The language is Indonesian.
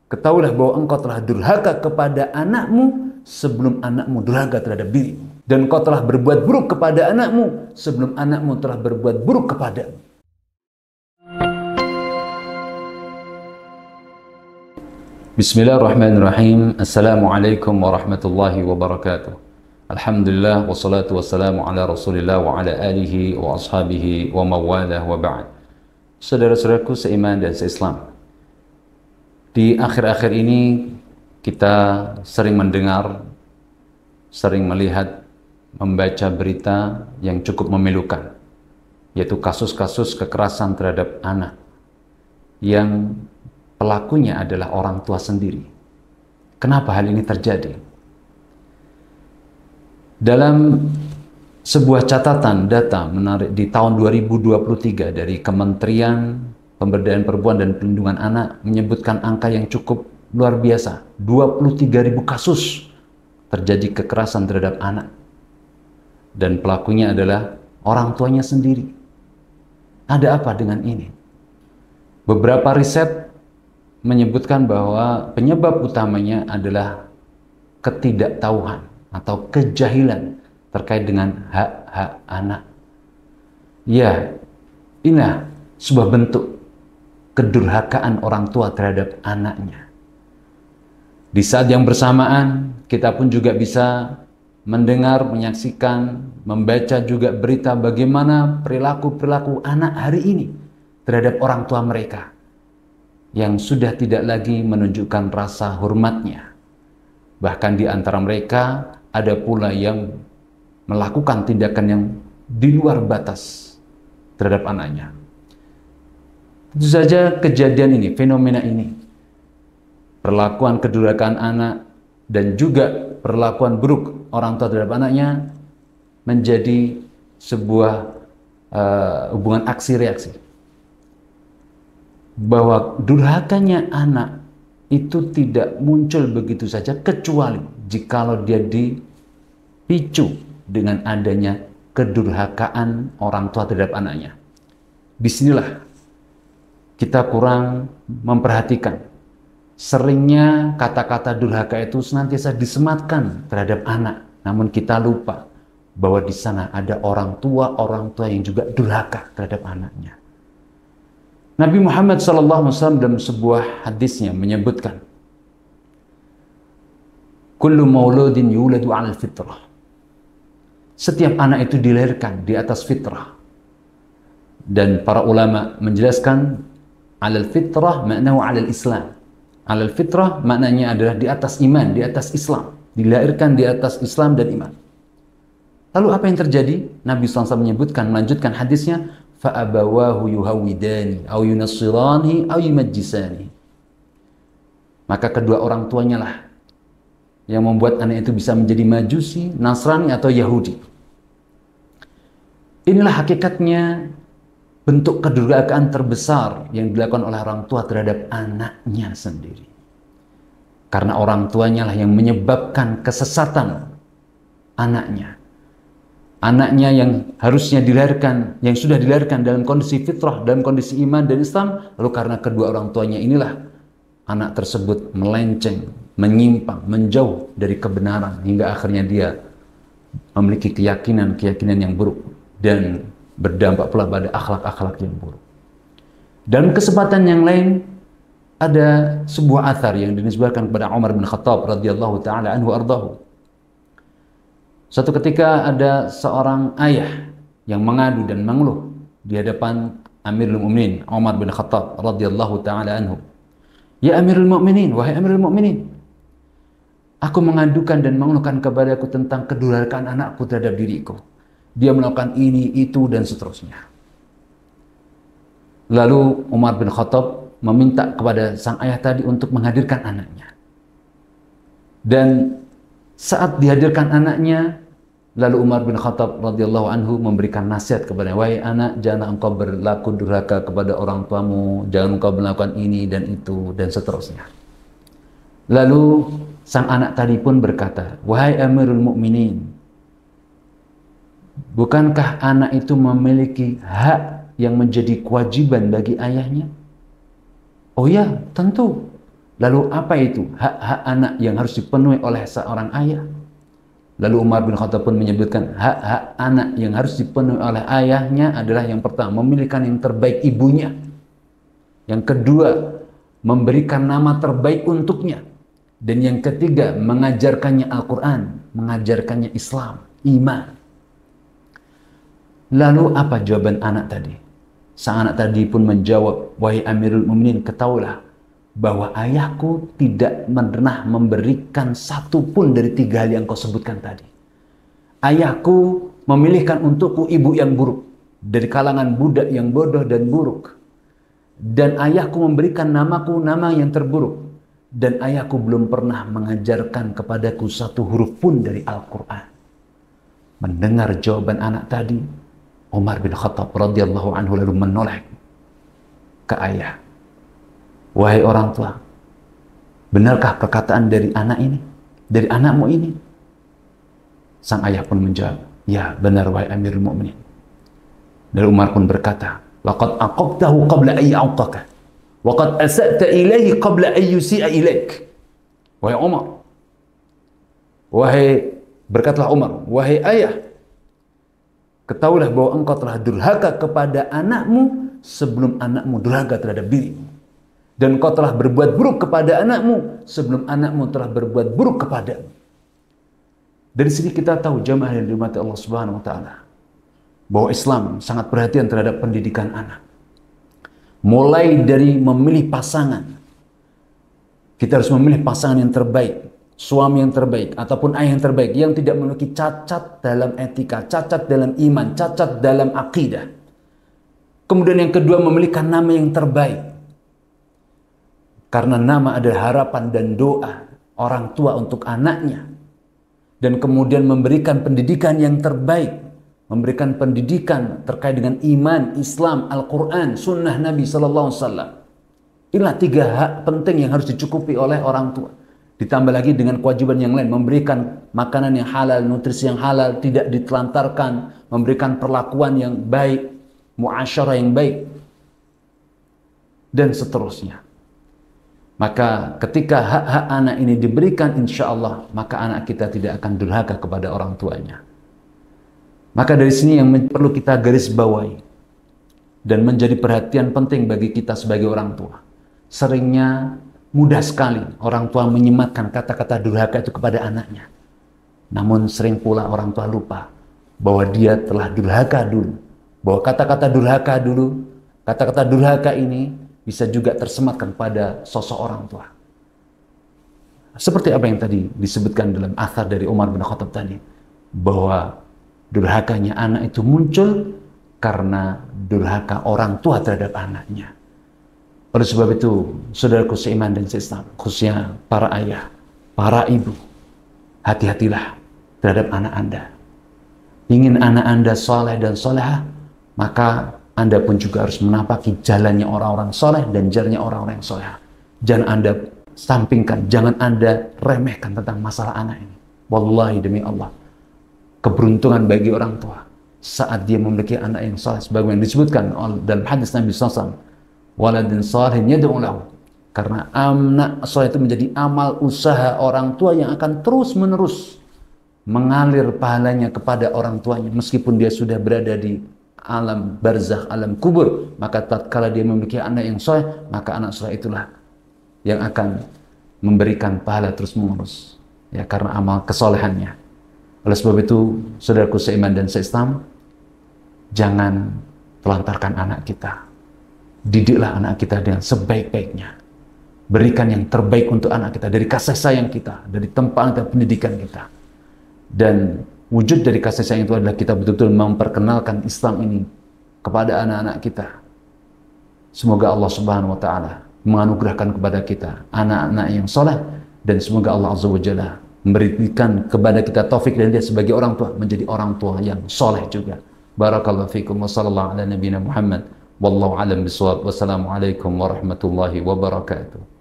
Ketahuilah bahwa engkau telah durhaka kepada anakmu sebelum anakmu durhaka terhadap dirimu. Dan engkau telah berbuat buruk kepada anakmu sebelum anakmu telah berbuat buruk kepadamu. Bismillahirrahmanirrahim. Assalamualaikum warahmatullahi wabarakatuh. Alhamdulillah wassalatu wassalamu ala Rasulillah wa ala alihi wa ashabihi wa mawalah wa ba'd. Saudara-saudaraku seiman dan seislam, di akhir-akhir ini kita sering mendengar, sering melihat, membaca berita yang cukup memilukan, yaitu kasus-kasus kekerasan terhadap anak yang pelakunya adalah orang tua sendiri. Kenapa hal ini terjadi? Dalam sebuah catatan data menarik di tahun 2023 dari Kementerian Pemberdayaan Perempuan dan Perlindungan Anak menyebutkan angka yang cukup luar biasa. 23.000 kasus terjadi kekerasan terhadap anak. Dan pelakunya adalah orang tuanya sendiri. Ada apa dengan ini? Beberapa riset menyebutkan bahwa penyebab utamanya adalah ketidaktahuan atau kejahilan terkait dengan hak-hak anak. Ya, inilah sebuah bentuk kedurhakaan orang tua terhadap anaknya. Di saat yang bersamaan, kita pun juga bisa mendengar, menyaksikan, membaca juga berita bagaimana perilaku-perilaku anak hari ini terhadap orang tua mereka yang sudah tidak lagi menunjukkan rasa hormatnya. Bahkan di antara mereka ada pula yang melakukan tindakan yang di luar batas terhadap anaknya. Tentu saja kejadian ini, fenomena ini, perlakuan kedurhakaan anak dan juga perlakuan buruk orang tua terhadap anaknya menjadi sebuah hubungan aksi reaksi. Bahwa durhakanya anak itu tidak muncul begitu saja kecuali jikalau dia dipicu dengan adanya kedurhakaan orang tua terhadap anaknya. Disinilah kita kurang memperhatikan. Seringnya kata-kata durhaka itu senantiasa disematkan terhadap anak, namun kita lupa bahwa di sana ada orang tua yang juga durhaka terhadap anaknya. Nabi Muhammad SAW dalam sebuah hadisnya menyebutkan, kullu mauludin yuladu 'alal fitrah. Setiap anak itu dilahirkan di atas fitrah. Dan para ulama menjelaskan 'alal fitrah maknanya 'alal Islam. 'Alal fitrah maknanya adalah di atas iman, di atas Islam. Dilahirkan di atas Islam dan iman. Lalu apa yang terjadi? Nabi SAW menyebutkan, melanjutkan hadisnya, fa'abawahu yuhawidani au yunassirani au yumajjisani. Maka kedua orang tuanya lah yang membuat anak itu bisa menjadi Majusi, Nasrani atau Yahudi. Inilah hakikatnya bentuk kedurhakaan terbesar yang dilakukan oleh orang tua terhadap anaknya sendiri. Karena orang tuanya lah yang menyebabkan kesesatan anaknya. Anaknya yang harusnya dilahirkan, yang sudah dilahirkan dalam kondisi fitrah, dalam kondisi iman dan Islam, lalu karena kedua orang tuanya inilah anak tersebut melenceng, menyimpang, menjauh dari kebenaran hingga akhirnya dia memiliki keyakinan yang buruk dan berdampak pula pada akhlak-akhlak yang buruk. Dalam kesempatan yang lain ada sebuah athar yang dinisbahkan kepada Umar bin Khattab radhiyallahu taala anhu ardahu. Suatu ketika ada seorang ayah yang mengadu dan mengeluh di hadapan Amirul Mukminin Umar bin Khattab radhiyallahu taala anhu. Ya Amirul Mukminin, wahai Amirul Mukminin, aku mengadukan dan mengeluhkan kepadaku tentang kedurhakaan anakku terhadap diriku. Dia melakukan ini, itu, dan seterusnya. Lalu Umar bin Khattab meminta kepada sang ayah tadi untuk menghadirkan anaknya. Dan saat dihadirkan anaknya, lalu Umar bin Khattab radhiyallahu anhu memberikan nasihat kepada, wahai anak, jangan engkau berlaku durhaka kepada orang tuamu, jangan engkau melakukan ini dan itu, dan seterusnya. Lalu sang anak tadi pun berkata, wahai Amirul Mukminin, bukankah anak itu memiliki hak yang menjadi kewajiban bagi ayahnya? Oh ya, tentu. Lalu apa itu hak-hak anak yang harus dipenuhi oleh seorang ayah? Lalu Umar bin Khattab pun menyebutkan hak-hak anak yang harus dipenuhi oleh ayahnya adalah yang pertama, memilihkan yang terbaik ibunya. Yang kedua, memberikan nama terbaik untuknya. Dan yang ketiga, mengajarkannya Al-Quran, mengajarkannya Islam, iman. Lalu apa jawaban anak tadi? Sang anak tadi pun menjawab, wahai Amirul Mukminin, ketahuilah bahwa ayahku tidak pernah memberikan satu pun dari tiga hal yang kau sebutkan tadi. Ayahku memilihkan untukku ibu yang buruk, dari kalangan budak yang bodoh dan buruk. Dan ayahku memberikan namaku nama yang terburuk. Dan ayahku belum pernah mengajarkan kepadaku satu huruf pun dari Al-Quran. Mendengar jawaban anak tadi, Umar bin Khattab radhiyallahu anhu lalu menoleh ke ayah. Wahai orang tua, benarkah perkataan dari anak ini? Dari anakmu ini? Sang ayah pun menjawab, ya benar wahai Amirul Mukminin. Dan Umar pun berkata, laqad aqabtahu qabla an ya'uqaka wa qad asa'ta ilaihi qabla an yusi'a ilaik. Wahai Umar, berkatalah Umar, wahai ayah, ketahuilah bahwa engkau telah durhaka kepada anakmu sebelum anakmu durhaka terhadap dirimu. Dan kau telah berbuat buruk kepada anakmu sebelum anakmu telah berbuat buruk kepadamu. Dari sini kita tahu jamaah yang dirahmati Allah Subhanahu wa taala bahwa Islam sangat perhatian terhadap pendidikan anak. Mulai dari memilih pasangan. Kita harus memilih pasangan yang terbaik, suami yang terbaik ataupun ayah yang terbaik yang tidak memiliki cacat dalam etika, cacat dalam iman, cacat dalam akidah. Kemudian yang kedua, memilihkan nama yang terbaik. Karena nama adalah harapan dan doa orang tua untuk anaknya. Dan kemudian memberikan pendidikan yang terbaik. Memberikan pendidikan terkait dengan iman, Islam, Al-Quran, Sunnah Nabi SAW. Inilah tiga hak penting yang harus dicukupi oleh orang tua. Ditambah lagi dengan kewajiban yang lain. Memberikan makanan yang halal, nutrisi yang halal, tidak ditelantarkan. Memberikan perlakuan yang baik, muasyarah yang baik. Dan seterusnya. Maka ketika hak-hak anak ini diberikan, insya Allah, maka anak kita tidak akan durhaka kepada orang tuanya. Maka dari sini yang perlu kita garis bawahi dan menjadi perhatian penting bagi kita sebagai orang tua. Seringnya mudah sekali orang tua menyematkan kata-kata durhaka itu kepada anaknya. Namun sering pula orang tua lupa bahwa dia telah durhaka dulu. Bahwa kata-kata durhaka dulu, kata-kata durhaka ini bisa juga tersematkan pada sosok orang tua. Seperti apa yang tadi disebutkan dalam athar dari Umar bin Khattab tadi, bahwa durhakanya anak itu muncul karena durhaka orang tua terhadap anaknya. Oleh sebab itu, saudaraku seiman dan seislam, khususnya para ayah, para ibu, hati-hatilah terhadap anak Anda. Ingin anak Anda soleh dan solehah, maka Anda pun juga harus menapaki jalannya orang-orang soleh dan jalannya orang-orang yang soleh. Jangan Anda sampingkan, jangan Anda remehkan tentang masalah anak ini. Wallahi demi Allah, keberuntungan bagi orang tua saat dia memiliki anak yang soleh, sebagaimana disebutkan dalam hadis Nabi SAW, waladin salihin yad'u lahu. Karena anak soleh itu menjadi amal usaha orang tua yang akan terus-menerus mengalir pahalanya kepada orang tuanya, meskipun dia sudah berada di alam barzakh, alam kubur. Maka tatkala dia memiliki anak yang soleh, maka anak soleh itulah yang akan memberikan pahala terus menerus, ya, karena amal kesolehannya. Oleh sebab itu, saudaraku seiman dan seislam, jangan telantarkan anak kita. Didiklah anak kita dengan sebaik-baiknya. Berikan yang terbaik untuk anak kita dari kasih sayang kita, dari tempat dan pendidikan kita. Dan wujud dari kasih sayang itu adalah kita betul-betul memperkenalkan Islam ini kepada anak-anak kita. Semoga Allah Subhanahu wa taala menganugerahkan kepada kita anak-anak yang soleh, dan semoga Allah Azza wa Jalla memberikan kepada kita taufik dan dia sebagai orang tua menjadi orang tua yang soleh juga. Barakallahu fiikum wa sallallahu ala nabiyyina Muhammad wallahu alam bisawab. Wassalamualaikum warahmatullahi wabarakatuh.